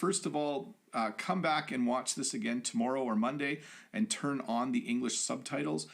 first of all, come back and watch this again tomorrow or Monday and turn on the English subtitles.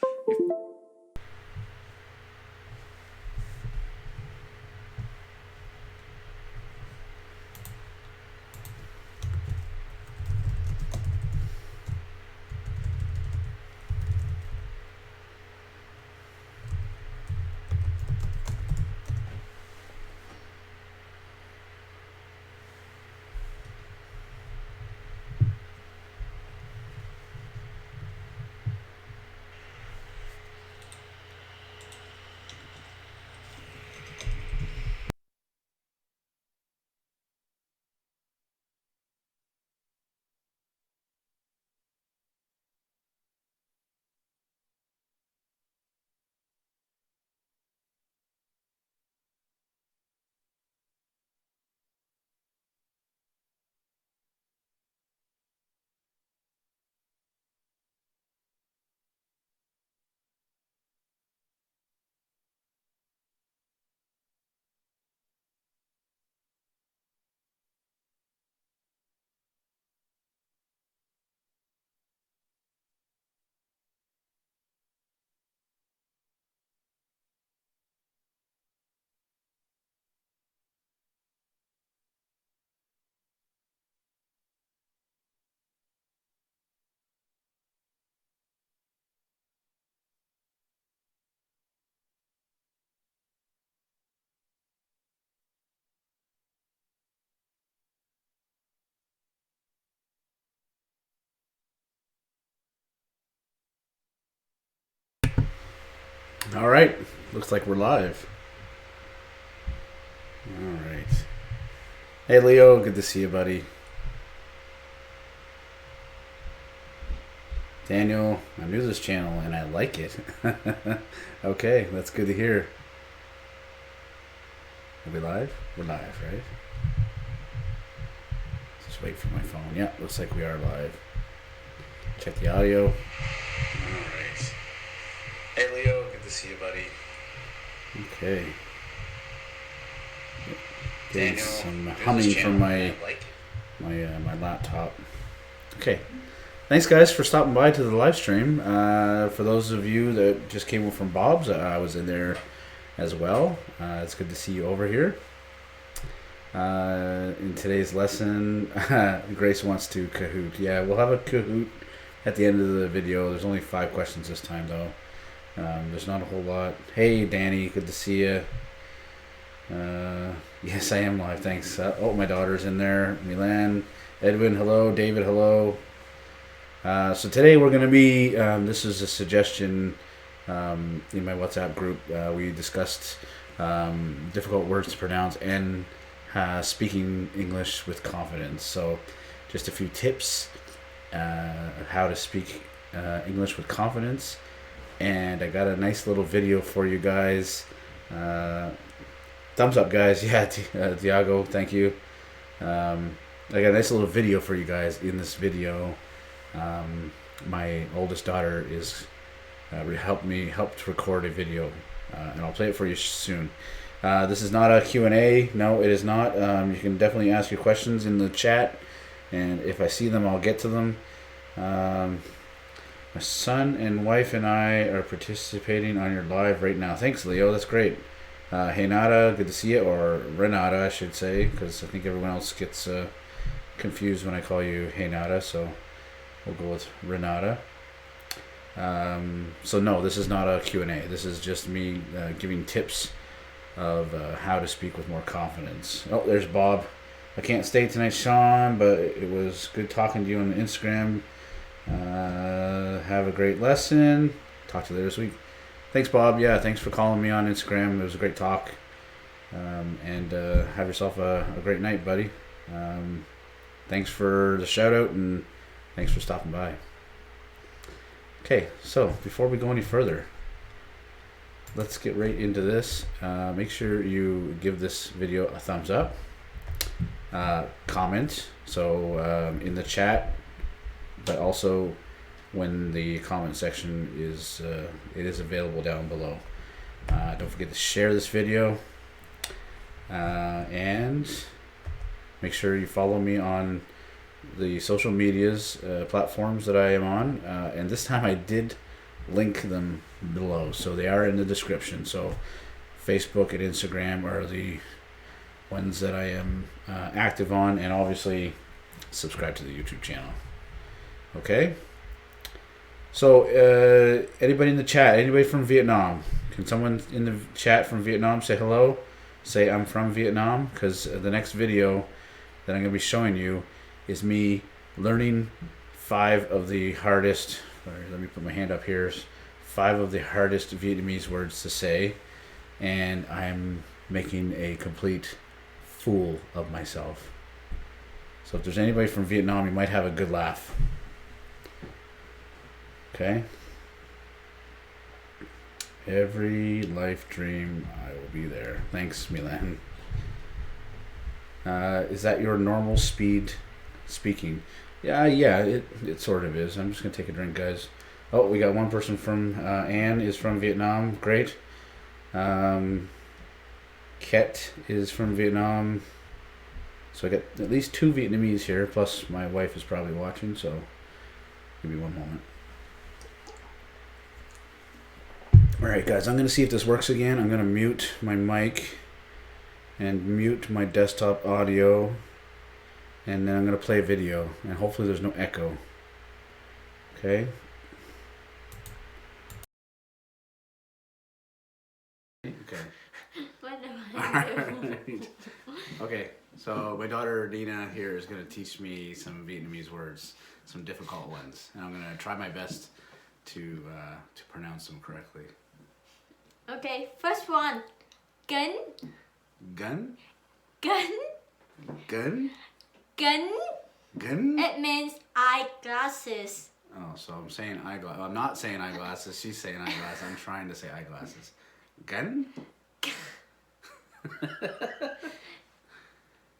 All right, looks like we're live. All right. Hey, Leo, good to see you, buddy. Daniel, I'm new to this channel and I like it. Okay, that's good to hear. Are we live? We're live, right? Just wait for my phone. Yeah, looks like we are live. Check the audio. All right. Hey, Leo, good to see you, buddy. Okay. Getting Daniel, some humming from my laptop. Okay. Thanks, guys, for stopping by to the live stream. For those of you that just came from Bob's, I was in there as well. It's good to see you over here. In today's lesson, Grace wants to Kahoot. Yeah, we'll have a Kahoot at the end of the video. There's only 5 questions this time, though. There's not a whole lot. Hey, Danny, good to see you. Yes, I am live. Thanks. Oh, my daughter's in there. Milan, Edwin, hello. David, hello. So today we're going to be, this is a suggestion in my WhatsApp group. We discussed difficult words to pronounce and speaking English with confidence. So just a few tips how to speak English with confidence. And I got a nice little video for you guys. Thumbs up, guys. Yeah, Diago, thank you. I got a nice little video for you guys. In this video, my oldest daughter is helped record a video, and I'll play it for you soon. This is not a Q&A. No, it is not. You can definitely ask your questions in the chat, and if I see them, I'll get to them. My son and wife and I are participating on your live right now. Thanks, Leo. That's great. Hey, Nada, good to see you. Or Renata, I should say, because I think everyone else gets confused when I call you Hey, Nada. So we'll go with Renata. So no, this is not a Q&A. This is just me giving tips of how to speak with more confidence. Oh, there's Bob. I can't stay tonight, Sean, but it was good talking to you on Instagram. Have a great lesson. Talk to you later this week. Thanks, Bob. Yeah, thanks for calling me on Instagram. It was a great talk. And have yourself a great night, buddy. Thanks for the shout out and thanks for stopping by. Okay, so before we go any further, let's get right into this. Make sure you give this video a thumbs up. Comment. So in the chat, but also when the comment section is it is available down below. Don't forget to share this video, and make sure you follow me on the social medias platforms that I am on, and this time I did link them below, so they are in the description. So Facebook and Instagram are the ones that I am active on, and obviously subscribe to the YouTube channel. Okay. So anybody in the chat, anybody from Vietnam, can someone in the chat from Vietnam say hello? Say I'm from Vietnam, because the next video that I'm going to be showing you is me learning 5 of the hardest, let me put my hand up here, 5 of the hardest Vietnamese words to say, and I'm making a complete fool of myself. So if there's anybody from Vietnam, you might have a good laugh. Okay? Every life dream, I will be there. Thanks, Milan. Is that your normal speed speaking? Yeah, it sort of is. I'm just going to take a drink, guys. Oh, we got one person from, Anne is from Vietnam. Great. Ket is from Vietnam. So I got at least 2 Vietnamese here, plus my wife is probably watching, so give me one moment. Alright guys, I'm going to see if this works again. I'm going to mute my mic and mute my desktop audio, and then I'm going to play a video, and hopefully there's no echo. Okay? Okay. What do I do? Okay, so my daughter Dina here is going to teach me some Vietnamese words, some difficult ones, and I'm going to try my best to pronounce them correctly. Okay, first one. Gun. Gun? Gun. Gun? Gun. Gun? It means eyeglasses. Oh, so I'm saying eyeglasses. I'm not saying eyeglasses. She's saying eyeglasses. I'm trying to say eyeglasses. Gun?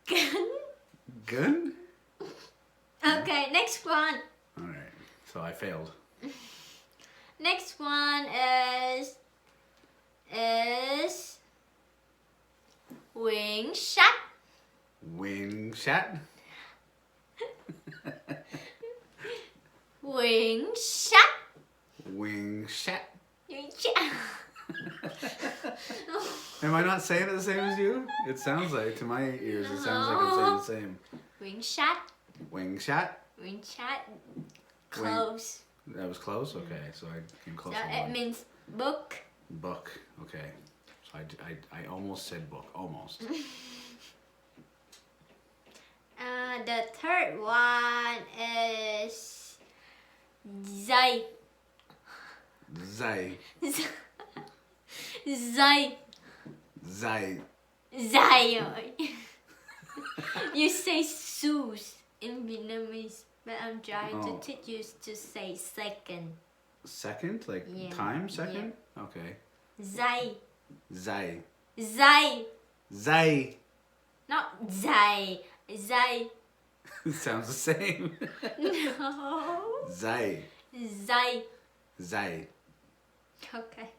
Gun. Gun? Okay, next one. Alright, so I failed. Next one is wing shot. Wing shot? Wing shot. Wing shot. Wing shot. Am I not saying it the same as you? It sounds like, to my ears, it sounds like I'm saying the same. Wing shot. Wing shot? Wing shot. Close. That was close? Okay, so I came close So on it one. means book. Book, okay. So I almost said book, almost. The third one is dây. Zai. Dây. Zai. Dây. You say shoes in Vietnamese, but I'm trying to teach you to say second. Second? Like Yeah. time second? Okay. Dây. Zai. Dây. Zai. Not dây. Dây. It sounds the same. No. Zai. Dây. Zai. Okay.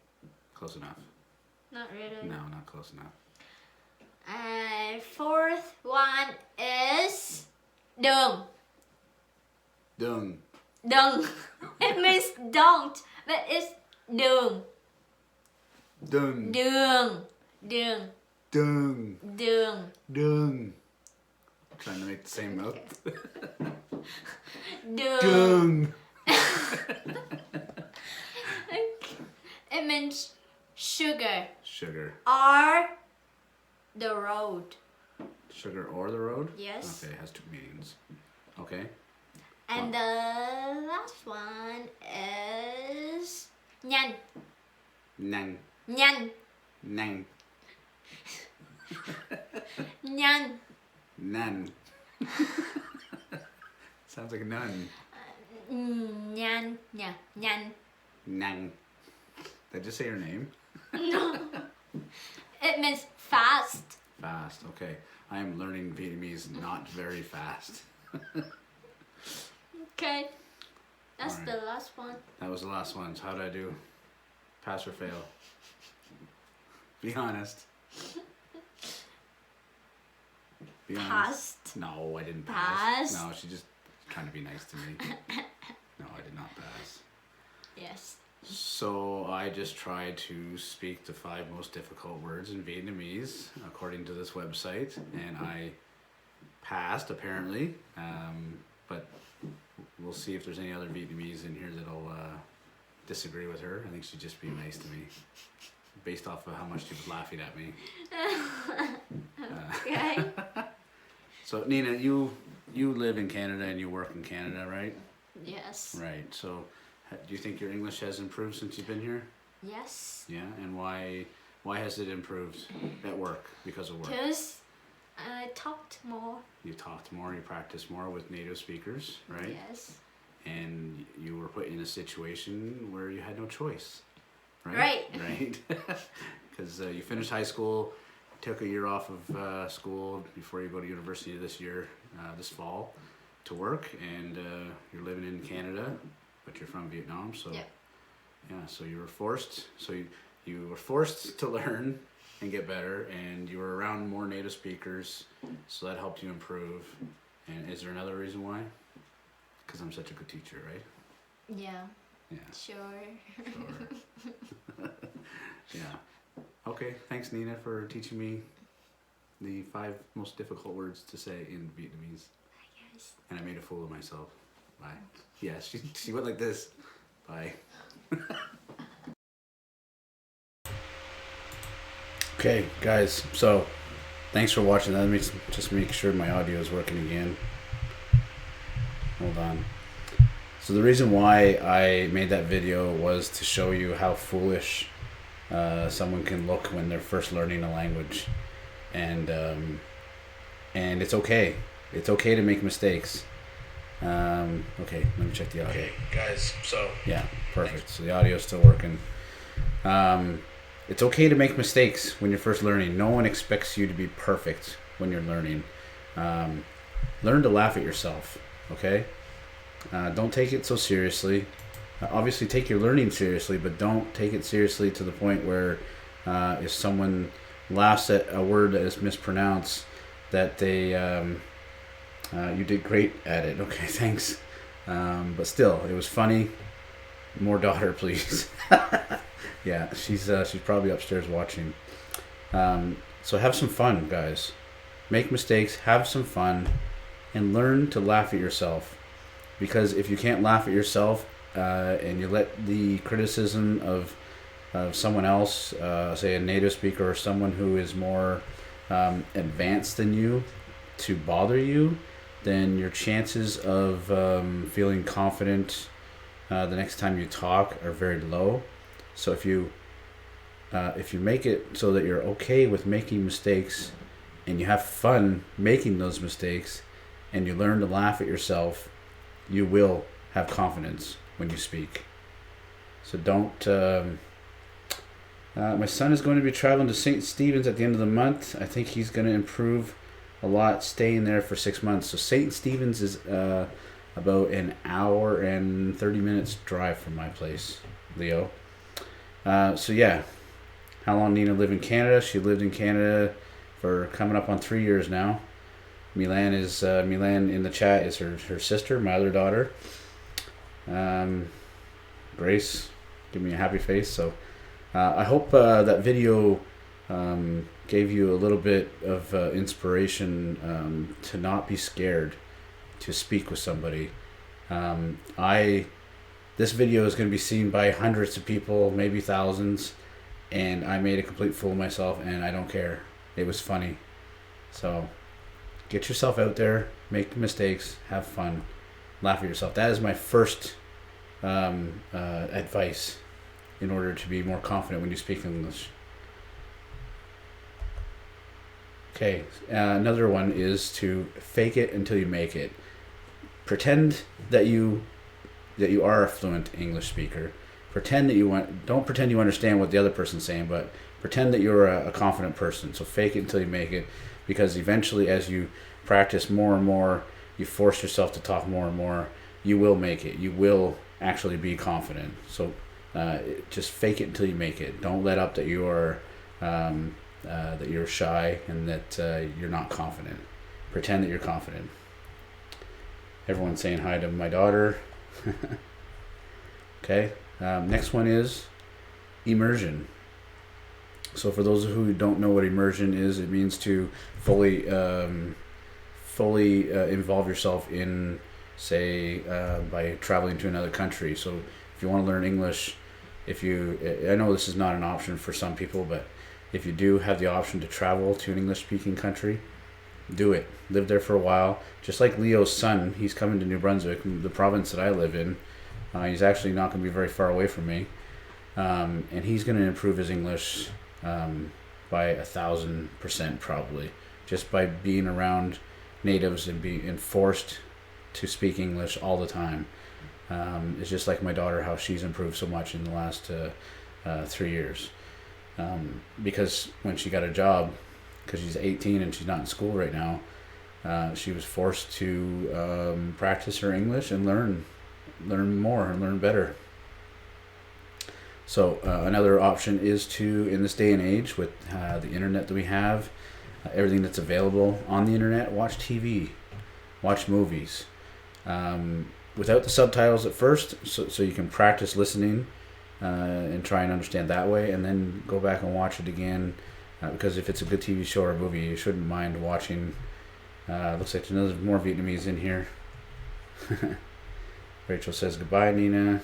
Close enough. Not really. No, not close enough. Fourth one is đường. Dung. Đừng. It means don't, but it's đường. Dung. Đường. Đường. Dung. Đường. Dung. Trying to make the same note. Đường. Dung. It means sugar. Sugar. Or the road. Sugar or the road? Yes. Okay, it has 2 meanings. Okay. And the last one is nhanh. Nang. Nhanh. Nang. Nhanh. Nan. Sounds like a nun. Nhanh. Yeah. Nhanh. Nang. Did I just say your name? No. It means fast. Fast, okay. I am learning Vietnamese not very fast. Okay. That's Alright. the last one. That was the last one. So how did I do? Pass or fail? Be honest. Be honest. Passed. No, I didn't Pass. pass. No, she just trying to be nice to me. No, I did not pass. Yes. So I just tried to speak the 5 most difficult words in Vietnamese according to this website, and I passed apparently. But we'll see if there's any other Vietnamese in here that'll disagree with her. I think she's just being nice to me, based off of how much she was laughing at me. Okay. So Nina, you live in Canada and you work in Canada, right? Yes. Right. So do you think your English has improved since you've been here? Yes. Yeah. And why has it improved at work? Because of work? Because I talked more. You talked more, you practiced more with native speakers, right? Yes. And you were put in a situation where you had no choice, right? Right. Right. Because you finished high school, took a year off of school before you go to university this fall, to work, and you're living in Canada, but you're from Vietnam, so Yep. yeah, so you were forced. So you were forced to learn and get better, and you were around more native speakers, so that helped you improve. And is there another reason why? Because I'm such a good teacher, right? Yeah. Yeah. Sure. Sure. Yeah. Okay. Thanks, Nina, for teaching me the 5 most difficult words to say in Vietnamese. Yes. And I made a fool of myself. Bye. Yeah, she went like this. Bye. Okay, guys. So, thanks for watching. Let me just make sure my audio is working again. Hold on. So the reason why I made that video was to show you how foolish someone can look when they're first learning a language, and it's okay. It's okay to make mistakes. Okay, let me check the audio. Okay, guys. So yeah, perfect. So the audio is still working. It's okay to make mistakes when you're first learning. No one expects you to be perfect when you're learning. Learn to laugh at yourself. Okay. Don't take it so seriously. Obviously take your learning seriously, but don't take it seriously to the point where if someone laughs at a word that is mispronounced, that they you did great at it. Okay, thanks. But still, it was funny. More daughter, please. Yeah, she's probably upstairs watching. So have some fun, guys. Make mistakes, have some fun, and learn to laugh at yourself. Because if you can't laugh at yourself, and you let the criticism of someone else, say a native speaker or someone who is more advanced than you, to bother you, then your chances of feeling confident the next time you talk are very low. So if you make it so that you're okay with making mistakes, and you have fun making those mistakes, and you learn to laugh at yourself, you will have confidence when you speak. So don't. My son is going to be traveling to St. Stephen's at the end of the month. I think he's going to improve a lot staying there for 6 months. So St. Stephen's is about an hour and 30 minutes drive from my place, Leo. So yeah, how long Nina lived in Canada? She lived in Canada for coming up on 3 years now. Milan in the chat is her sister, my other daughter. Grace, give me a happy face. So I hope that video gave you a little bit of inspiration to not be scared to speak with somebody. This video is going to be seen by hundreds of people, maybe thousands, and I made a complete fool of myself, and I don't care. It was funny. So get yourself out there, make mistakes, have fun, laugh at yourself. That is my first advice in order to be more confident when you speak English. Okay, another one is to fake it until you make it. Pretend that you are a fluent English speaker. Don't pretend you understand what the other person's saying, but pretend that you're a confident person. So fake it until you make it, because eventually, as you practice more and more, you force yourself to talk more and more, you will make it. You will actually be confident. So just fake it until you make it. Don't let up that you're shy and that you're not confident. Pretend that you're confident. Everyone's saying hi to my daughter. Okay. Next one is immersion. So for those who don't know what immersion is, it means to fully involve yourself in, say, by traveling to another country. So if you want to learn English, I know this is not an option for some people, but if you do have the option to travel to an English-speaking country, do it. Live there for a while. Just like Leo's son, he's coming to New Brunswick, the province that I live in. He's actually not going to be very far away from me, and he's going to improve his English by 1,000% probably, just by being around natives and being forced to speak English all the time. It's just like my daughter, how she's improved so much in the last 3 years. Because when she got a job, because she's 18 and she's not in school right now, she was forced to practice her English and learn more and learn better. So another option is to, in this day and age with the internet that we have, everything that's available on the internet, watch TV, watch movies, without the subtitles at first, so you can practice listening and try and understand that way, and then go back and watch it again, because if it's a good TV show or a movie, you shouldn't mind watching. Looks like there's more Vietnamese in here. Rachel says goodbye, Nina.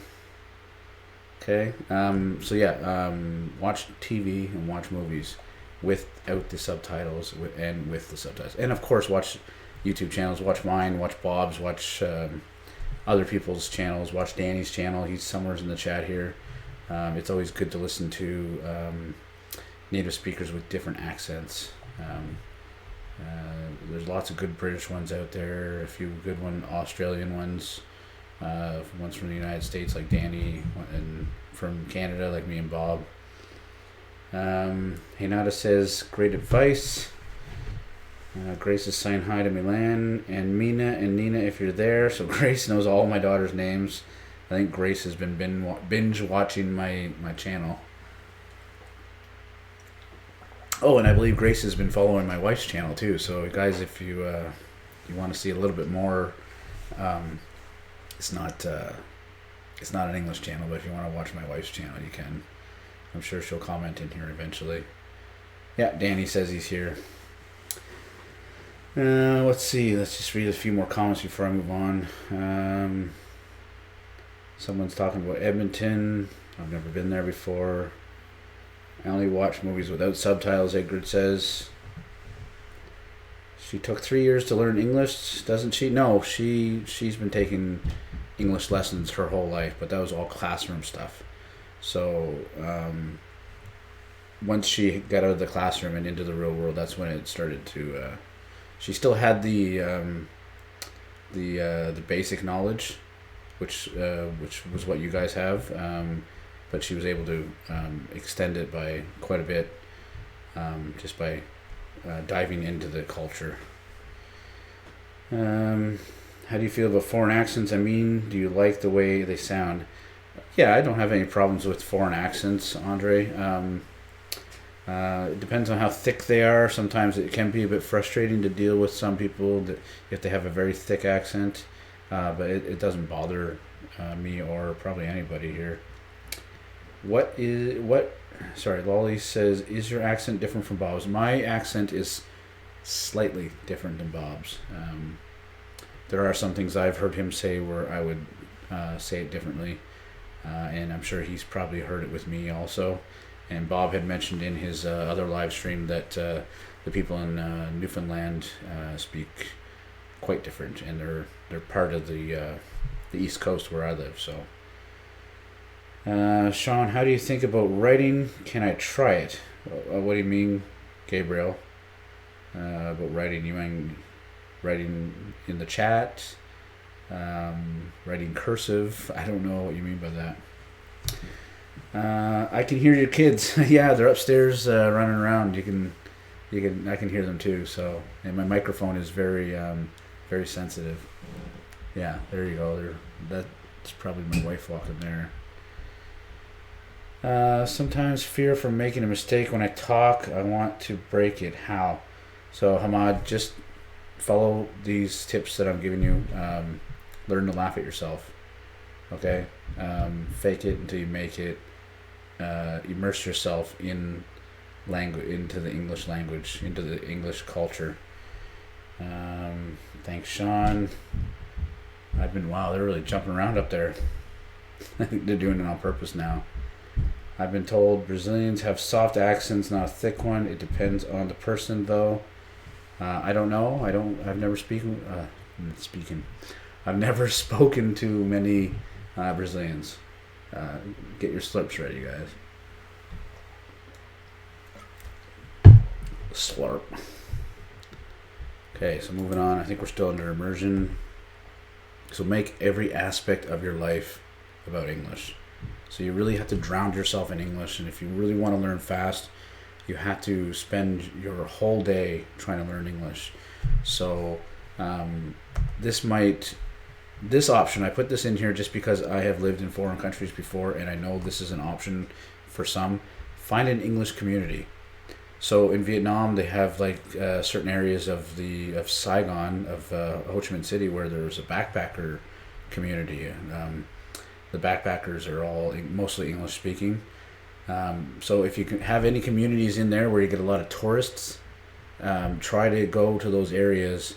Okay, so yeah, watch TV and watch movies without the subtitles and with the subtitles, and of course watch YouTube channels. Watch mine, watch Bob's, watch other people's channels. Watch Danny's channel. He's somewhere in the chat here. It's always good to listen to native speakers with different accents. There's lots of good British ones out there, a few good Australian ones, ones from the United States like Danny, and from Canada like me and Bob. Hinata says, great advice. Grace is saying hi to Milan and Mina and Nina if you're there. So Grace knows all my daughter's names. I think Grace has been binge watching my channel. Oh, and I believe Grace has been following my wife's channel too. So guys, if you want to see a little bit more, it's not an English channel, but if you want to watch my wife's channel, you can. I'm sure she'll comment in here eventually. Yeah, Danny says he's here. Let's see. Let's just read a few more comments before I move on. Someone's talking about Edmonton. I've never been there before. I only watch movies without subtitles, Edgard says. She took 3 years to learn English, doesn't she? No, she's been taking English lessons her whole life, but that was all classroom stuff. So once she got out of the classroom and into the real world, that's when it started to. She still had the basic knowledge, which was what you guys have, but she was able to extend it by quite a bit, just by diving into the culture. How do you feel about foreign accents? I mean, do you like the way they sound? Yeah, I don't have any problems with foreign accents, Andre. It depends on how thick they are. Sometimes it can be a bit frustrating to deal with some people that if they have a very thick accent, but it doesn't bother me or probably anybody here. Sorry, Lolly says, is your accent different from Bob's? My accent is slightly different than Bob's. There are some things I've heard him say where I would say it differently, and I'm sure he's probably heard it with me also. And Bob had mentioned in his other live stream that the people in Newfoundland speak quite different, and they're part of the East Coast where I live. So, Sean, how do you think about writing? Can I try it? What do you mean, Gabriel? About writing? You mean writing in the chat? Writing cursive? I don't know what you mean by that. I can hear your kids. Yeah, they're upstairs running around. I can hear them too. So, and my microphone is very sensitive. Yeah, there you go. That's probably my wife walking there. Sometimes fear from making a mistake when I talk. I want to break it. How? So Hamad, just follow these tips that I'm giving you. Learn to laugh at yourself. Okay? Fake it until you make it. Immerse yourself in into the English language, into the English culture. Thanks, Sean. Wow, they're really jumping around up there. I think they're doing it on purpose now. I've been told Brazilians have soft accents, not a thick one. It depends on the person, though. I don't know. I've never I've never spoken to many Brazilians. Get your slurps ready, guys. Slurp. Okay, so moving on. I think we're still under immersion. So make every aspect of your life about English. So you really have to drown yourself in English, and if you really want to learn fast, you have to spend your whole day trying to learn English. So this option, I put this in here just because I have lived in foreign countries before, and I know this is an option for some. Find an English community. So in Vietnam, they have like certain areas of Saigon, of Ho Chi Minh City, where there's a backpacker community. The backpackers are all mostly English speaking. So if you can have any communities in there where you get a lot of tourists, try to go to those areas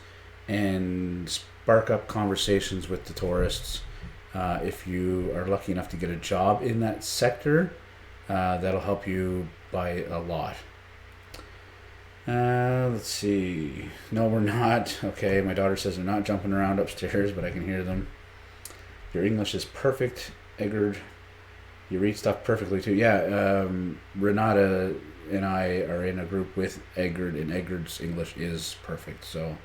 and spark up conversations with the tourists. If you are lucky enough to get a job in that sector, that'll help you by a lot. Let's see. No, we're not. Okay, my daughter says they're not jumping around upstairs, but I can hear them. Your English is perfect, Edgard. You read stuff perfectly too. Yeah, Renata and I are in a group with Edgard, and Edgard's English is perfect. So,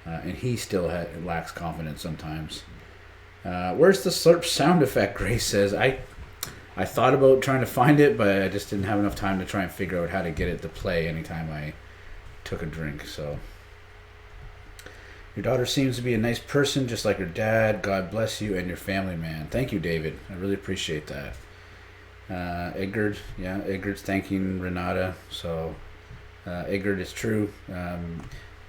and he still lacks confidence sometimes. Where's the slurp sound effect? Grace says. I thought about trying to find it, but I just didn't have enough time to try and figure out how to get it to play anytime I took a drink. So your daughter seems to be a nice person, just like her dad. God bless you and your family, man. Thank you, David. I really appreciate that. Edgard, yeah, Edgard's thanking Renata. So Edgard, is true.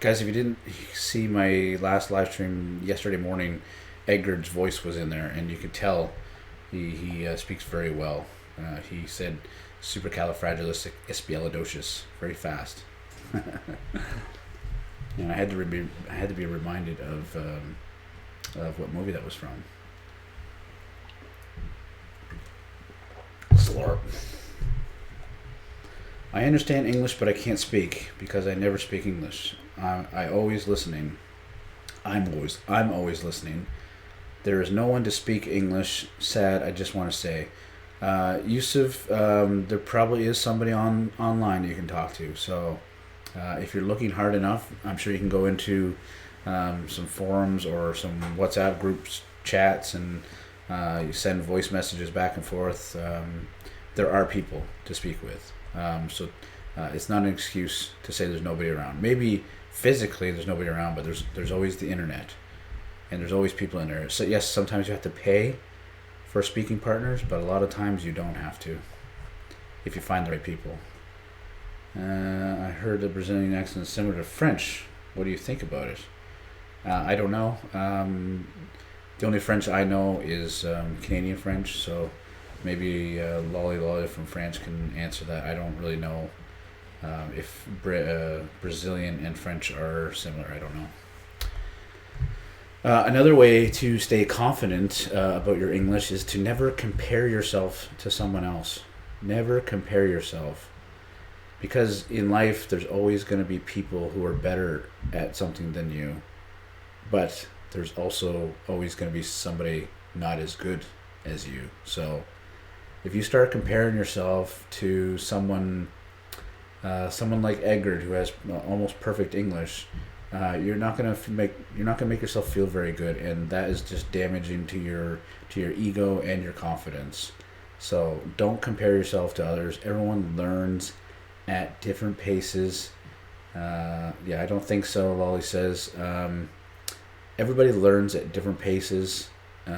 Guys, if you didn't see my last live stream yesterday morning, Edgard's voice was in there, and you could tell he speaks very well. He said supercalifragilisticexpialidocious very fast. And I had to be reminded of what movie that was from. Slurp. I understand English, but I can't speak because I never speak English. I always listening. I'm always listening. There is no one to speak English. Sad. I just want to say, Yusuf, there probably is somebody online that you can talk to. So. If you're looking hard enough, I'm sure you can go into some forums or some WhatsApp groups, chats, and you send voice messages back and forth. There are people to speak with. So it's not an excuse to say there's nobody around. Maybe physically there's nobody around, but there's always the internet. And there's always people in there. So yes, sometimes you have to pay for speaking partners, but a lot of times you don't have to if you find the right people. I heard the Brazilian accent is similar to French. What do you think about it? I don't know. The only French I know is Canadian French, so maybe Lolly from France can answer that. I don't really know if Brazilian and French are similar. I don't know. Another way to stay confident about your English is to never compare yourself to someone else. Never compare yourself. Because in life, there's always going to be people who are better at something than you. But there's also always going to be somebody not as good as you. So if you start comparing yourself to someone like Edgard, who has almost perfect English, you're not gonna make yourself feel very good, and that is just damaging to your ego and your confidence. So don't compare yourself to others. Everyone learns at different paces. I don't think so. Lolly says everybody learns at different paces.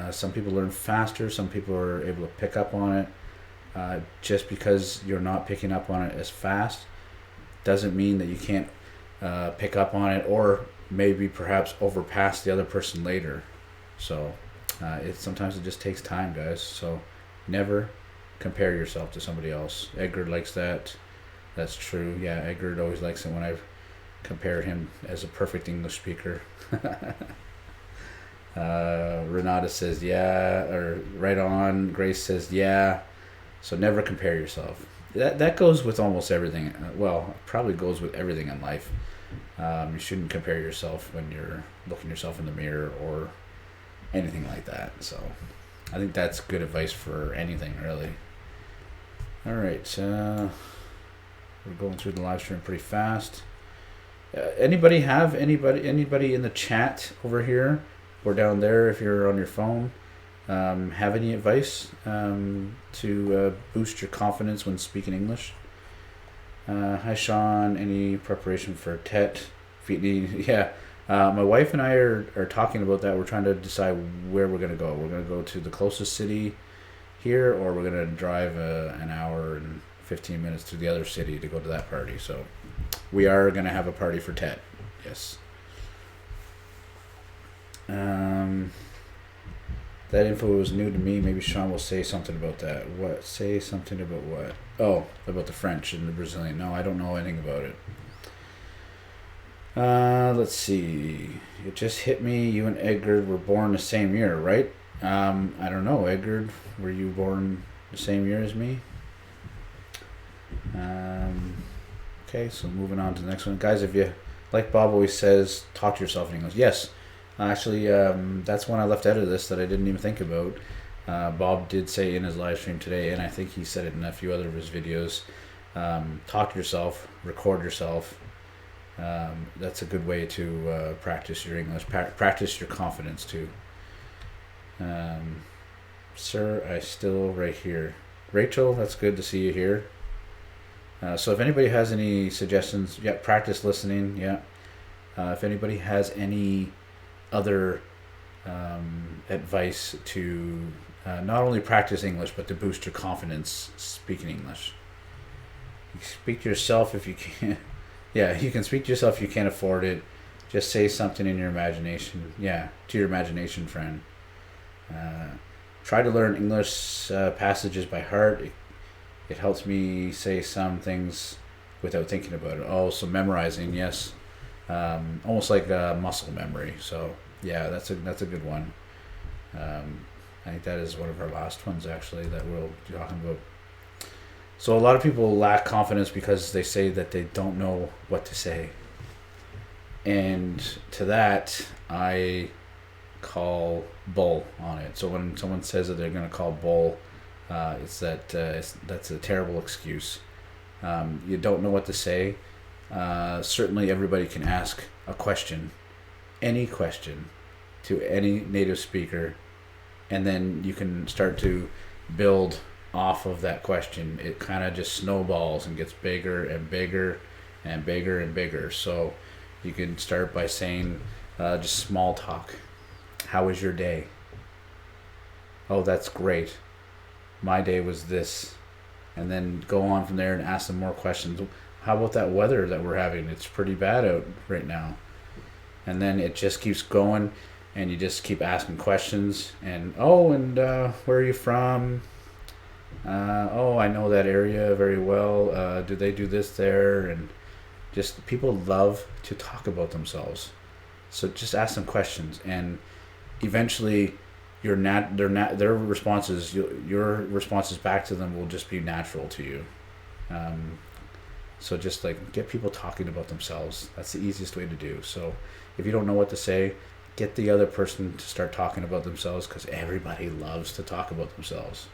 Some people learn faster. Some people are able to pick up on it. Just because you're not picking up on it as fast doesn't mean that you can't pick up on it or maybe perhaps overpass the other person later. So sometimes it just takes time, guys. So never compare yourself to somebody else. Edgar likes that. That's true. Yeah, Edgar always likes it when I've compared him as a perfect English speaker. Renata says yeah, or right on. Grace says yeah. So never compare yourself. That goes with almost everything. Well, probably goes with everything in life. You shouldn't compare yourself when you're looking yourself in the mirror or anything like that. So I think that's good advice for anything, really. All right, we're going through the live stream pretty fast. Anybody in the chat over here or down there if you're on your phone have any advice to boost your confidence when speaking English? Hi Sean, any preparation for TET? Yeah, my wife and I are talking about that. We're trying to decide where we're going to go. We're going to go to the closest city here, or we're going to drive an hour and 15 minutes to the other city to go to that party. So we are going to have a party for TET. Yes. That info was new to me. Maybe Sean will say something about that. What? Say something about what? Oh, about the French and the Brazilian. No, I don't know anything about it. Let's see. It just hit me. You and Edgar were born the same year, right? I don't know. Edgar, were you born the same year as me? Okay, so moving on to the next one. Guys, if you, like Bob always says, talk to yourself in English. Yes. Actually, that's one I left out of this that I didn't even think about. Bob did say in his live stream today, and I think he said it in a few other of his videos, talk to yourself, record yourself. That's a good way to practice your English, practice your confidence too. Sir, I still right here. Rachel, that's good to see you here. So if anybody has any suggestions, yeah, practice listening, yeah. If anybody has any other advice to not only practice English but to boost your confidence speaking English. You can speak to yourself if you can't. Yeah, you can speak to yourself if you can't afford it. Just say something in your imagination. Yeah, to your imagination friend. Try to learn English passages by heart. It helps me say some things without thinking about it. Oh, so memorizing, yes. Almost like muscle memory. So yeah, that's a good one. I think that is one of our last ones actually that we'll be talking about. So a lot of people lack confidence because they say that they don't know what to say. And to that, I call bull on it. So when someone says that they're going to call bull, that's a terrible excuse. You don't know what to say. Certainly everybody can ask a question, any question, to any native speaker, and then you can start to build off of that question. It kind of just snowballs and gets bigger and bigger and bigger and bigger. So you can start by saying just small talk. How was your day? Oh, that's great. My day was this. And then go on from there and ask them more questions. How about that weather that we're having? It's pretty bad out right now. And then it just keeps going, and you just keep asking questions. And where are you from? I know that area very well. Do they do this there? And just people love to talk about themselves. So just ask them questions, and eventually your responses, your responses back to them will just be natural to you. So just like get people talking about themselves. That's the easiest way to do. So if you don't know what to say, get the other person to start talking about themselves, because everybody loves to talk about themselves.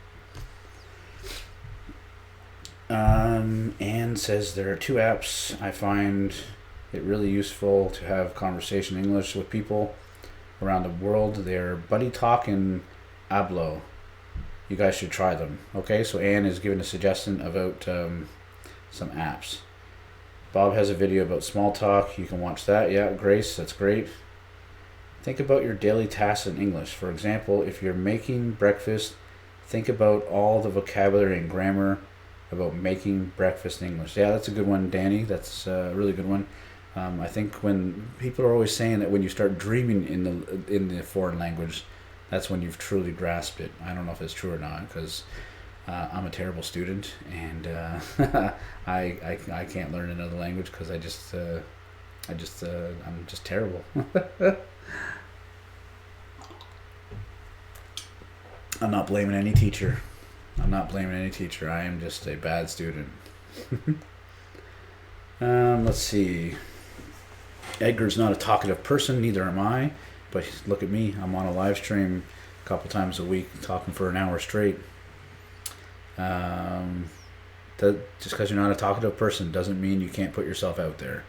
Anne says there are 2 apps I find it really useful to have conversation English with people around the world. They're Buddy Talk and Ablo. You guys should try them. Okay, so Anne is giving a suggestion about some apps. Bob has a video about small talk. You can watch that. Yeah, Grace, that's great. Think about your daily tasks in English. For example, if you're making breakfast, think about all the vocabulary and grammar about making breakfast in English. Yeah, that's a good one, Danny. That's a really good one. I think when people are always saying that when you start dreaming in the foreign language, that's when you've truly grasped it. I don't know if it's true or not, because I'm a terrible student, and I can't learn another language because I'm just terrible. I'm not blaming any teacher. I am just a bad student. Let's see. Edgar's not a talkative person, neither am I. But look at me, I'm on a live stream a couple times a week talking for an hour straight. Just because you're not a talkative person doesn't mean you can't put yourself out there.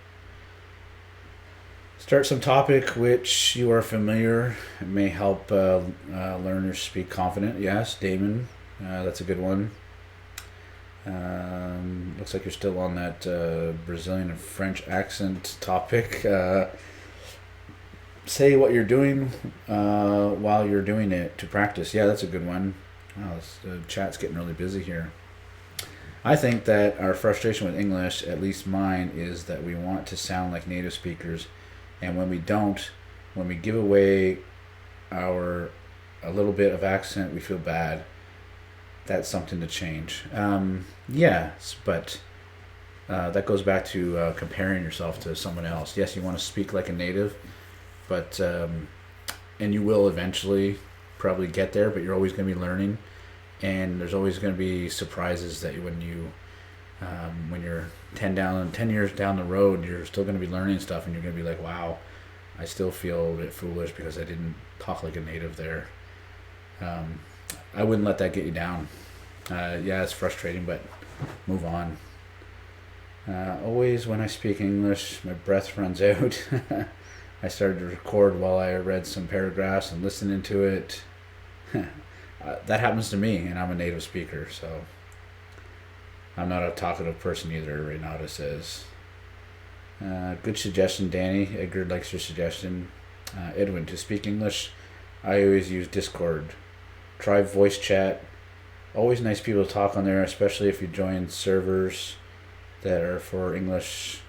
Start some topic which you are familiar. It may help learners speak confident. Yes, Damon, that's a good one. Looks like you're still on that Brazilian and French accent topic. Say what you're doing while you're doing it to practice. Yeah, that's a good one. Wow, the chat's getting really busy here. I think that our frustration with English, at least mine, is that we want to sound like native speakers, and when we don't, when we give away a little bit of accent, we feel bad. That's something to change. Yes, but that goes back to comparing yourself to someone else. Yes, you want to speak like a native, but and you will eventually probably get there, but you're always going to be learning, and there's always going to be surprises that when you're 10 years down the road, you're still going to be learning stuff, and you're going to be like, wow, I still feel a bit foolish because I didn't talk like a native there. I wouldn't let that get you down. Yeah, it's frustrating, but move on. Always when I speak English, my breath runs out. I started to record while I read some paragraphs and listening to it. That happens to me, and I'm a native speaker, so I'm not a talkative person either, Renata says. Good suggestion, Danny. Edgar likes your suggestion. Edwin, to speak English, I always use Discord. Try voice chat. Always nice people to talk on there, especially if you join servers that are for English,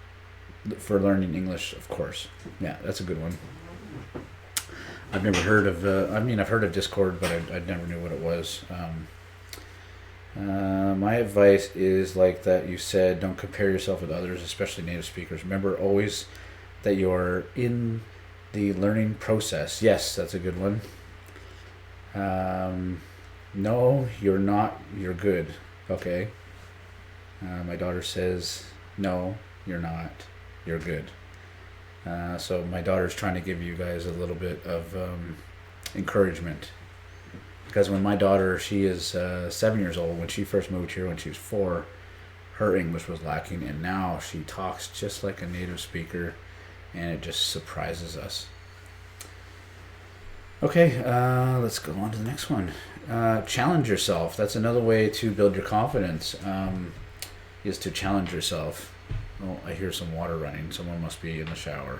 for learning English, of course. Yeah, that's a good one. I've never heard of, I've heard of Discord, but I never knew what it was. My advice is like that you said, don't compare yourself with others, especially native speakers. Remember always that you're in the learning process. Yes, that's a good one. No, you're not, you're good. Okay. My daughter says, no, you're not, you're good. So my daughter's trying to give you guys a little bit of encouragement. Because when my daughter, she is 7 years old, when she first moved here when she was 4, her English was lacking, and now she talks just like a native speaker, and it just surprises us. Okay, let's go on to the next one. Challenge yourself. That's another way to build your confidence, is to challenge yourself. Oh, I hear some water running. Someone must be in the shower.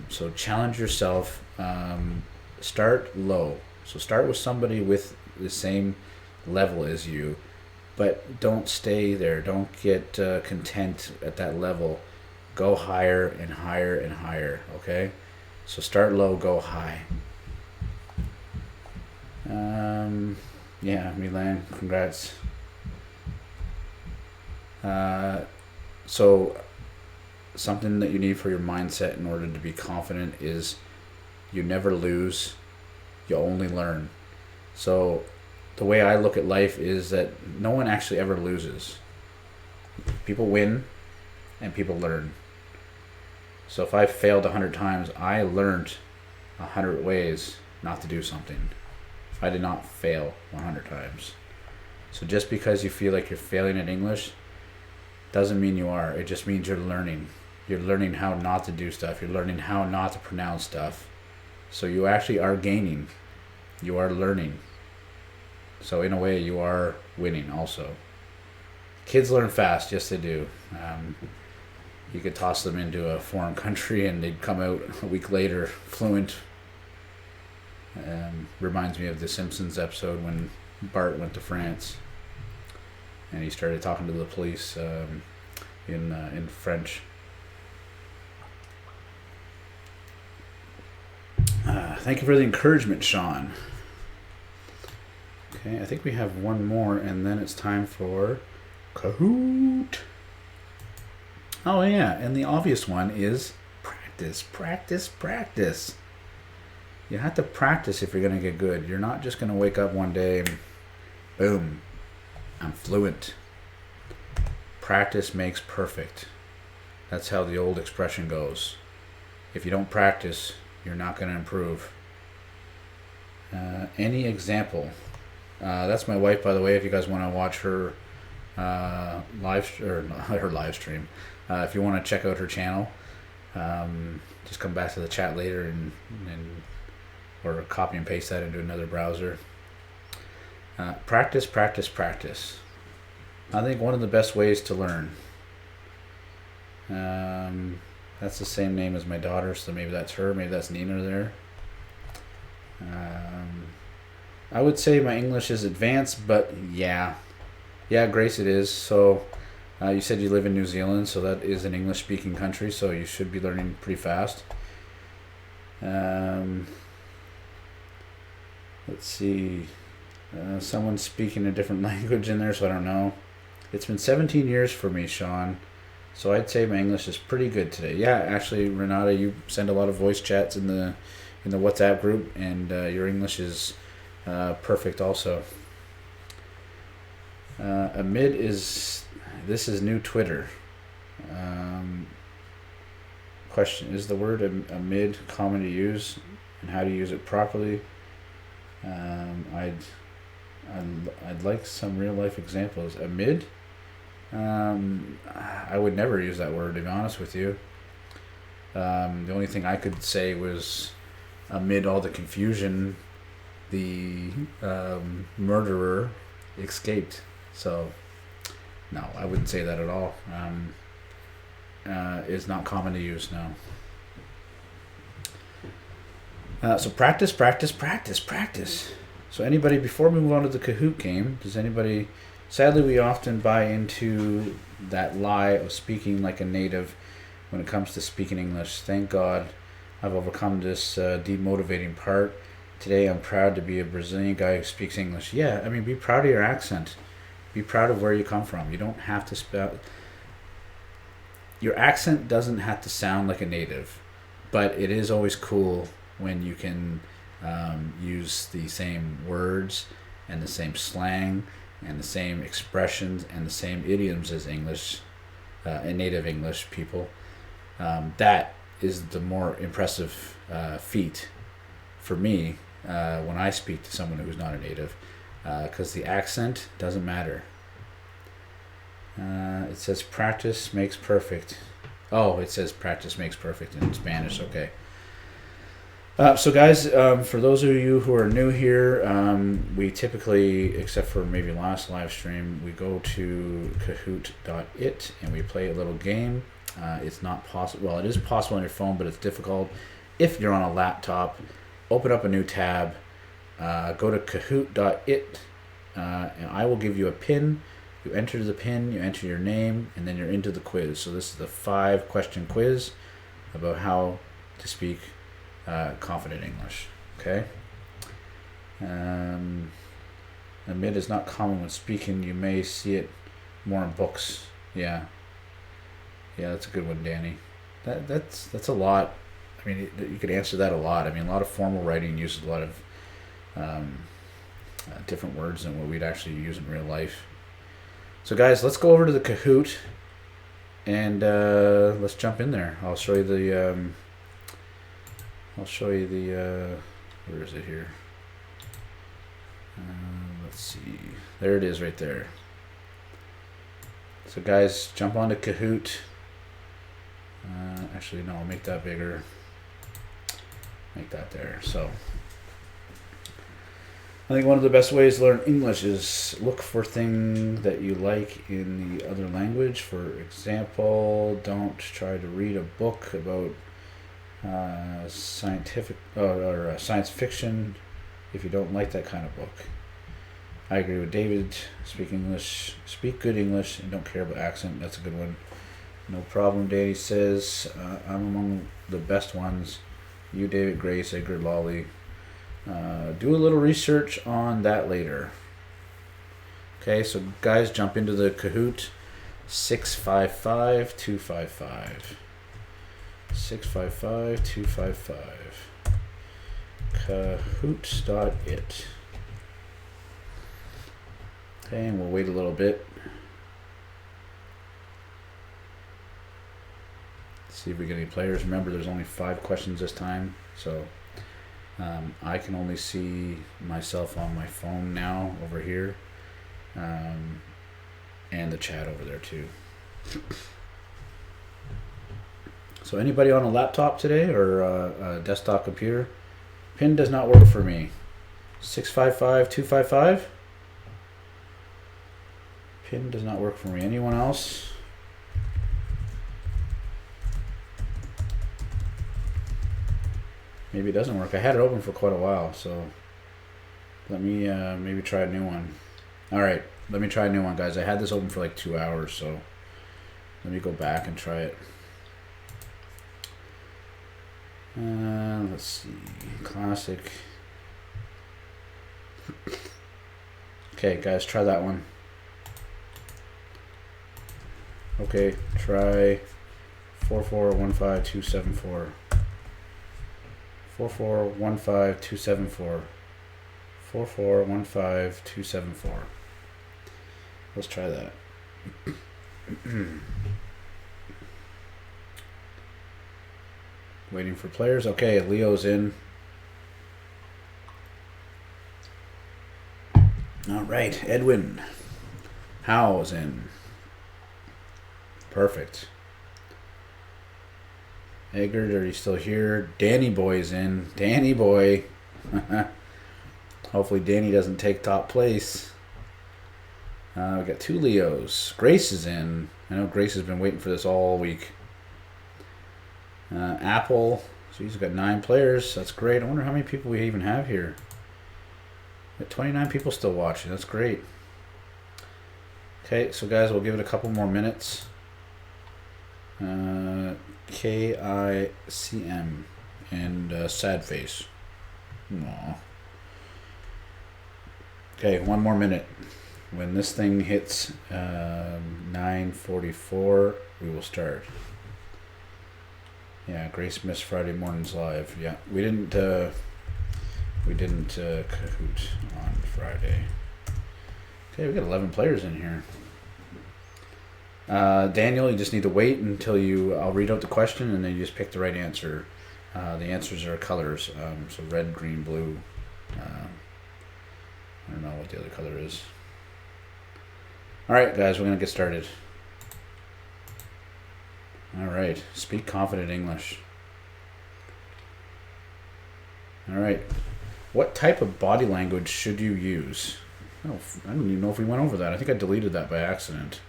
So challenge yourself. Start low. So start with somebody with the same level as you, but don't stay there. Don't get content at that level. Go higher and higher and higher, okay? So start low, go high. Yeah, Milan, congrats. So something that you need for your mindset in order to be confident is you never lose, you only learn. So the way I look at life is that no one actually ever loses. People win and people learn. So if I failed 100 times, I learned 100 ways not to do something. I did not fail 100 times. So just because you feel like you're failing at English doesn't mean you are. It just means you're learning. You're learning how not to do stuff. You're learning how not to pronounce stuff. So you actually are gaining. You are learning. So in a way, you are winning also. Kids learn fast. Yes, they do. You could toss them into a foreign country and they'd come out a week later fluent. Reminds me of the Simpsons episode when Bart went to France and he started talking to the police in French. Thank you for the encouragement, Sean. Okay, I think we have one more, and then it's time for Kahoot. Oh yeah, and the obvious one is practice, practice, practice. You have to practice if you're going to get good. You're not just going to wake up one day and boom, I'm fluent. Practice makes perfect. That's how the old expression goes. If you don't practice, you're not going to improve. Any example? That's my wife, by the way. If you guys want to watch her her live stream, if you want to check out her channel, just come back to the chat later and or copy and paste that into another browser. Practice, practice, practice. I think one of the best ways to learn. That's the same name as my daughter, so maybe that's her, maybe that's Nina there. I would say my English is advanced, but yeah, Grace, it is. So you said you live in New Zealand, so that is an English-speaking country, so you should be learning pretty fast. Let's see. Someone's speaking a different language in there, so I don't know. It's been 17 years for me, Sean. So I'd say my English is pretty good today. Yeah, actually, Renata, you send a lot of voice chats in the WhatsApp group, and your English is perfect also. Amid is, this is new Twitter. Question, is the word amid common to use, and how to use it properly? I'd like some real life examples. Amid? I would never use that word, to be honest with you. The only thing I could say was, amid all the confusion, the murderer escaped. So, no, I wouldn't say that at all. It's not common to use now. So practice, practice, practice, practice. So anybody, before we move on to the Kahoot game, does anybody... Sadly, we often buy into that lie of speaking like a native when it comes to speaking English. Thank God I've overcome this demotivating part. Today, I'm proud to be a Brazilian guy who speaks English. Yeah, I mean, be proud of your accent. Be proud of where you come from. You don't have to spell... Your accent doesn't have to sound like a native, but it is always cool when you can use the same words and the same slang and the same expressions and the same idioms as English and native English people. That is the more impressive feat for me when I speak to someone who's not a native, because the accent doesn't matter. It says practice makes perfect. Oh, it says practice makes perfect in Spanish. Okay. So guys, for those of you who are new here, we typically, except for maybe last live stream, we go to Kahoot.it and we play a little game. It's not possible. Well, it is possible on your phone, but it's difficult if you're on a laptop. Open up a new tab. Go to Kahoot.it, and I will give you a pin. You enter the pin, you enter your name, and then you're into the quiz. So this is the 5-question quiz about how to speak confident English. Okay. Amid is not common when speaking. You may see it more in books. Yeah, that's a good one, Danny. That's a lot. I mean, you could answer that a lot. I mean, a lot of formal writing uses a lot of different words than what we'd actually use in real life. So guys, let's go over to the Kahoot and let's jump in there. I'll show you the where is it here? Let's see. There it is right there. So guys, jump onto Kahoot. Actually, no, I'll make that bigger. Make that there. So I think one of the best ways to learn English is look for things that you like in the other language. For example, don't try to read a book about scientific or science fiction if you don't like that kind of book. I agree with David. Speak English, speak good English, and don't care about accent. That's a good one. No problem, Danny says. I'm among the best ones. You, David, Grace, Edgar, Lolly. do a little research on that later. Okay, so guys, jump into the Kahoot 655-255. 655-255. Kahoot.it. Okay, and we'll wait a little bit. See if we get any players. Remember, there's only 5 questions this time, so I can only see myself on my phone now over here, and the chat over there too. So anybody on a laptop today or a desktop computer? PIN does not work for me. 655-255. PIN does not work for me. Anyone else? Maybe it doesn't work. I had it open for quite a while, so let me maybe try a new one. All right, let me try a new one, guys. I had this open for like 2 hours, so let me go back and try it. Let's see, classic. Okay, guys, try that one. Okay, try 4415274. 4415274. 4415274. Let's try that. Waiting for players. Okay, Leo's in. All right, Edwin. How's in. Perfect. Eggert, are you still here? Danny Boy's in. Danny Boy. Hopefully Danny doesn't take top place. We got 2 Leos. Grace is in. I know Grace has been waiting for this all week. Apple. So he's got 9 players. That's great. I wonder how many people we even have here. We got 29 people still watching. That's great. Okay, so guys, we'll give it a couple more minutes. KICM and sad face. Aww. Okay, 1 more minute. When this thing hits 9:44, we will start. Yeah, Grace missed Friday morning's live. Yeah, we didn't Kahoot on Friday. Okay, we got 11 players in here. Daniel, you just need to wait until I'll read out the question and then you just pick the right answer. The answers are colors, so red, green, blue. I don't know what the other color is. Alright guys, we're going to get started. Alright, speak confident English. Alright, what type of body language should you use? I don't even know if we went over that. I think I deleted that by accident.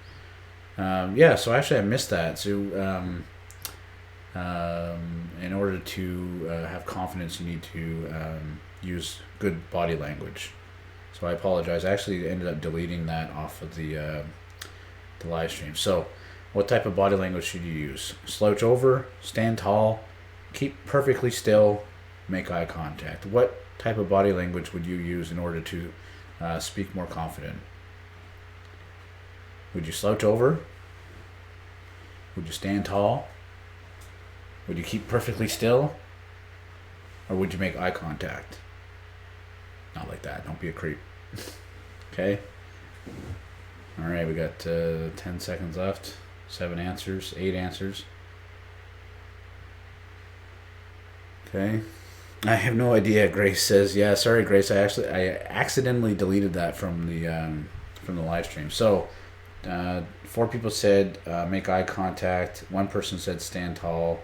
Yeah, so actually I missed that. So in order to have confidence, you need to use good body language. So I apologize. I actually ended up deleting that off of the live stream. So what type of body language should you use? Slouch over, stand tall, keep perfectly still, make eye contact. What type of body language would you use in order to speak more confident? Would you slouch over? Would you stand tall? Would you keep perfectly still? Or would you make eye contact? Not like that. Don't be a creep. Okay? Alright, we got 10 seconds left. 7 answers. 8 answers. Okay. I have no idea, Grace says. Yeah, sorry, Grace. I accidentally deleted that from the live stream. So, 4 people said make eye contact. 1 person said stand tall.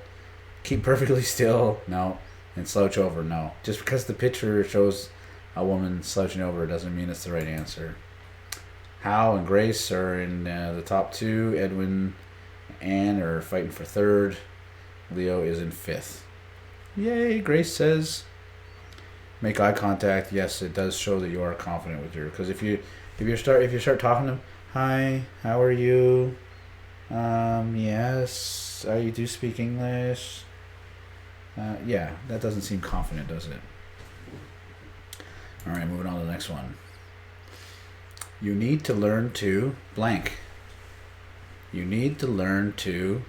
Keep perfectly still. No. And slouch over. No. Just because the picture shows a woman slouching over doesn't mean it's the right answer. Hal and Grace are in the top 2. Edwin and Anne are fighting for 3rd. Leo is in 5th. Yay, Grace says make eye contact. Yes, it does show that you are confident with your, because if you start talking to them, hi, how are you? Yes, you do speak English. Yeah, that doesn't seem confident, does it? All right, moving on to the next one. You need to learn to blank. You need to learn to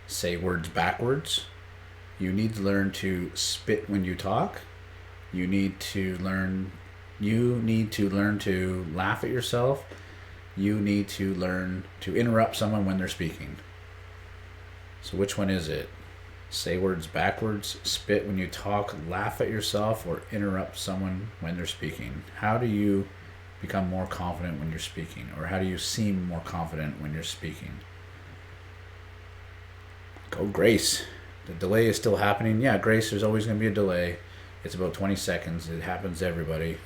say words backwards. You need to learn to spit when you talk. You need to learn to laugh at yourself. You need to learn to interrupt someone when they're speaking. So which one is it? Say words backwards, spit when you talk, laugh at yourself, or interrupt someone when they're speaking. How do you become more confident when you're speaking? Or how do you seem more confident when you're speaking? Go Grace. The delay is still happening. Yeah, Grace, there's always going to be a delay. It's about 20 seconds. It happens to everybody.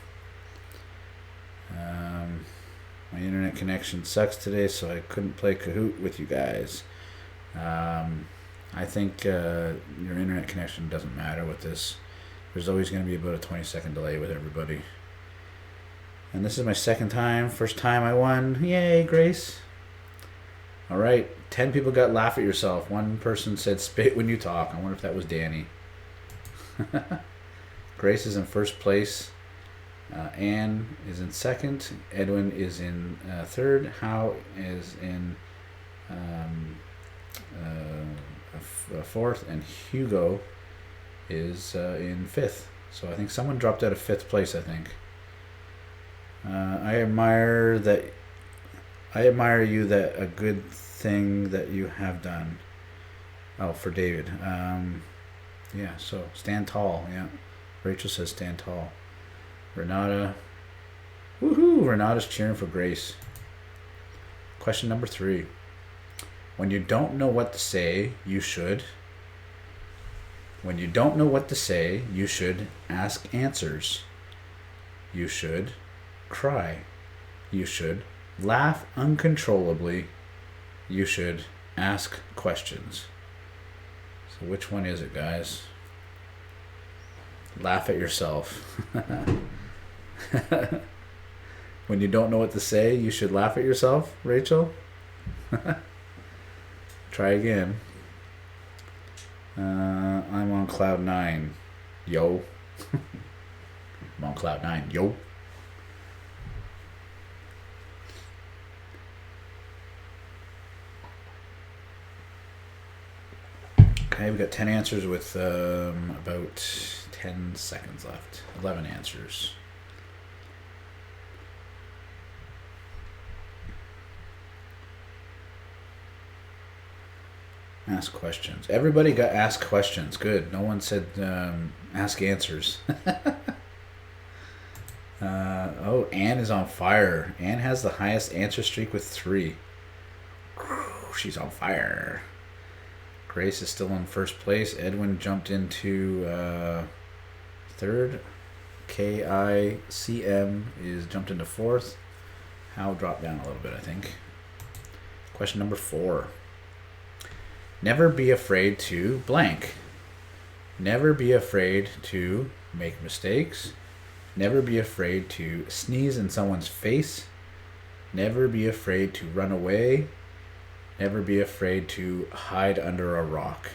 My internet connection sucks today, so I couldn't play Kahoot with you guys. I think your internet connection doesn't matter with this. There's always going to be about a 20-second delay with everybody. And this is my second time. First time I won. Yay, Grace. All right. 10 people got laugh at yourself. One person said spit when you talk. I wonder if that was Danny. Grace is in first place. Anne is in second. Edwin is in third. Hao is in fourth, and Hugo is in fifth. So I think someone dropped out of fifth place. I think. I admire you that a good thing that you have done. Oh, for David. Yeah. So stand tall. Yeah. Rachel says stand tall. Renata. Woohoo! Renata's cheering for Grace. Question number 3. When you don't know what to say, you should. When you don't know what to say, you should ask answers. You should cry. You should laugh uncontrollably. You should ask questions. So which one is it, guys? Laugh at yourself. When you don't know what to say, you should laugh at yourself, Rachel? Try again. I'm on cloud 9. Yo. I'm on cloud 9. Yo. Okay, we've got 10 answers with about 10 seconds left. 11 answers. Ask questions. Everybody got ask questions. Good. No one said ask answers. Oh, Anne is on fire. Anne has the highest answer streak with 3. She's on fire. Grace is still in first place. Edwin jumped into third. KICM is jumped into fourth. Hal dropped down a little bit, I think. Question number 4. Never be afraid to blank. Never be afraid to make mistakes. Never be afraid to sneeze in someone's face. Never be afraid to run away. Never be afraid to hide under a rock.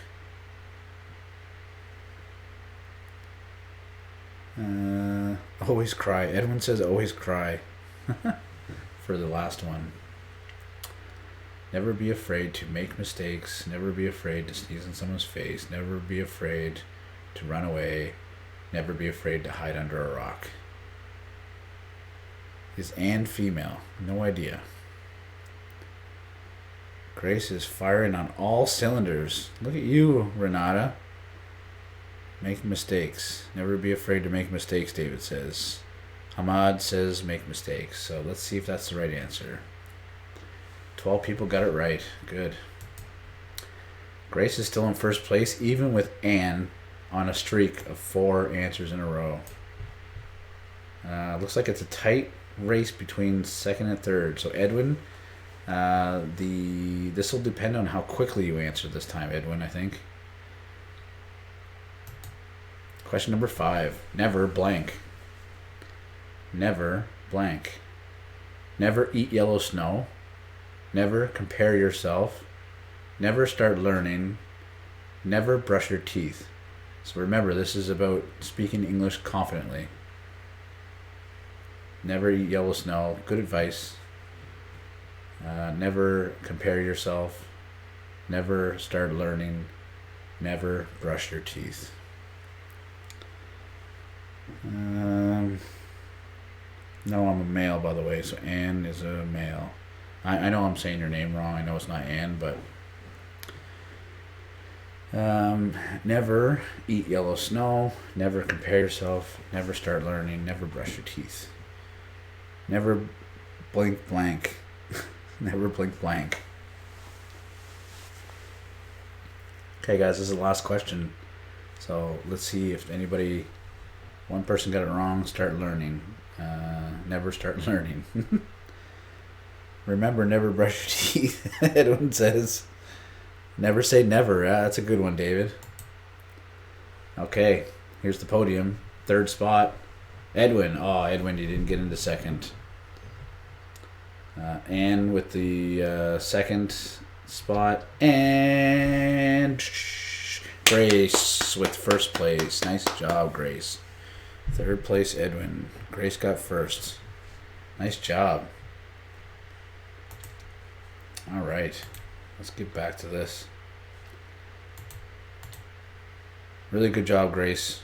Always cry. Edwin says always cry for the last one. Never be afraid to make mistakes. Never be afraid to sneeze in someone's face. Never be afraid to run away. Never be afraid to hide under a rock. Is Anne female? No idea. Grace is firing on all cylinders. Look at you, Renata. Make mistakes. Never be afraid to make mistakes, David says. Hamad says make mistakes. So let's see if that's the right answer. 12 people got it right. Good. Grace is still in first place, even with Anne on a streak of 4 answers in a row. Looks like it's a tight race between second and third. So Edwin, this will depend on how quickly you answer this time, Edwin, I think. Question number 5. Never blank. Never blank. Never eat yellow snow. Never compare yourself. Never start learning. Never brush your teeth. So remember, this is about speaking English confidently. Never eat yellow snow. Good advice. Never compare yourself. Never start learning. Never brush your teeth. No, I'm a male, by the way, so Anne is a male. I know I'm saying your name wrong. I know it's not Anne, but never eat yellow snow. Never compare yourself. Never start learning. Never brush your teeth. Never blink blank. Never blink blank. Okay, guys, this is the last question. So let's see if anybody, one person got it wrong. Start learning. Never start learning. Remember, never brush your teeth. Edwin says, never say never. That's a good one, David. Okay, here's the podium. Third spot, Edwin. Oh, Edwin, you didn't get into second. Anne with the second spot. And Grace with first place. Nice job, Grace. Third place, Edwin. Grace got first. Nice job. All right, let's get back to this. Really good job, Grace.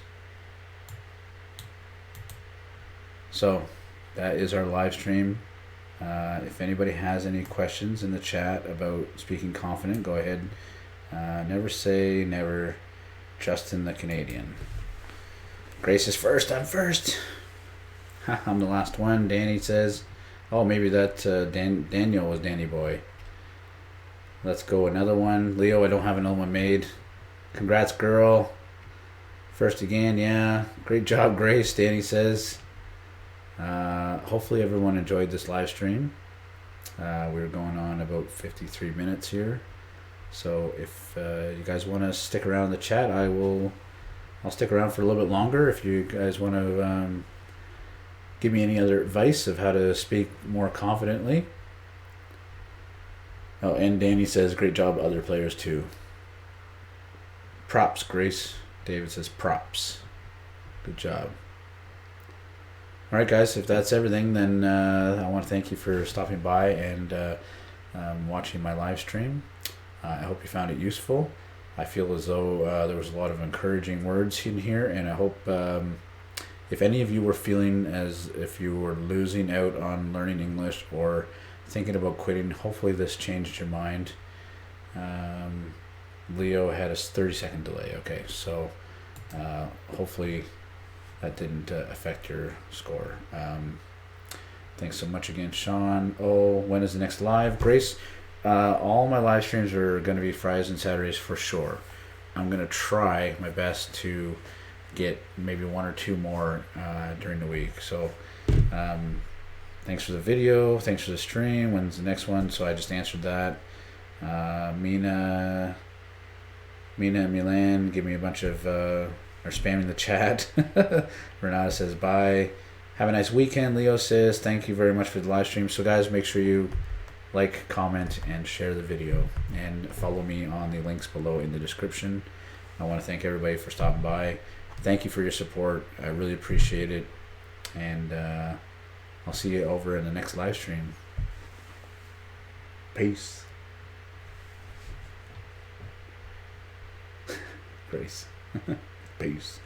So that is our live stream. If anybody has any questions in the chat about speaking confident, go ahead. Never say never. Justin the Canadian. Grace is first. I'm first. I'm the last one. Danny says, oh, maybe that Daniel was Danny Boy. Let's go another one. Leo, I don't have another one made. Congrats, girl. First again, yeah. Great job, Grace, Danny says. Hopefully everyone enjoyed this live stream. We're going on about 53 minutes here. So if you guys want to stick around in the chat, I'll stick around for a little bit longer. If you guys want to give me any other advice of how to speak more confidently. Oh, and Danny says, great job, other players too. Props, Grace. David says, props. Good job. All right, guys, if that's everything, then I want to thank you for stopping by and watching my live stream. I hope you found it useful. I feel as though there was a lot of encouraging words in here, and I hope if any of you were feeling as if you were losing out on learning English or thinking about quitting, hopefully this changed your mind. Leo had a 30-second delay. Okay, so hopefully that didn't affect your score. Thanks so much again, Sean. Oh, when is the next live? Grace, all my live streams are going to be Fridays and Saturdays for sure. I'm going to try my best to get maybe one or two more during the week. So thanks for the video. Thanks for the stream. When's the next one? So I just answered that. Mina and Milan give me a bunch of are spamming the chat. Renata says bye. Have a nice weekend. Leo says thank you very much for the live stream. So guys, make sure you like, comment, and share the video, and follow me on the links below in the description. I want to thank everybody for stopping by. Thank you for your support. I really appreciate it, and I'll see you over in the next live stream. Peace. Grace. Peace.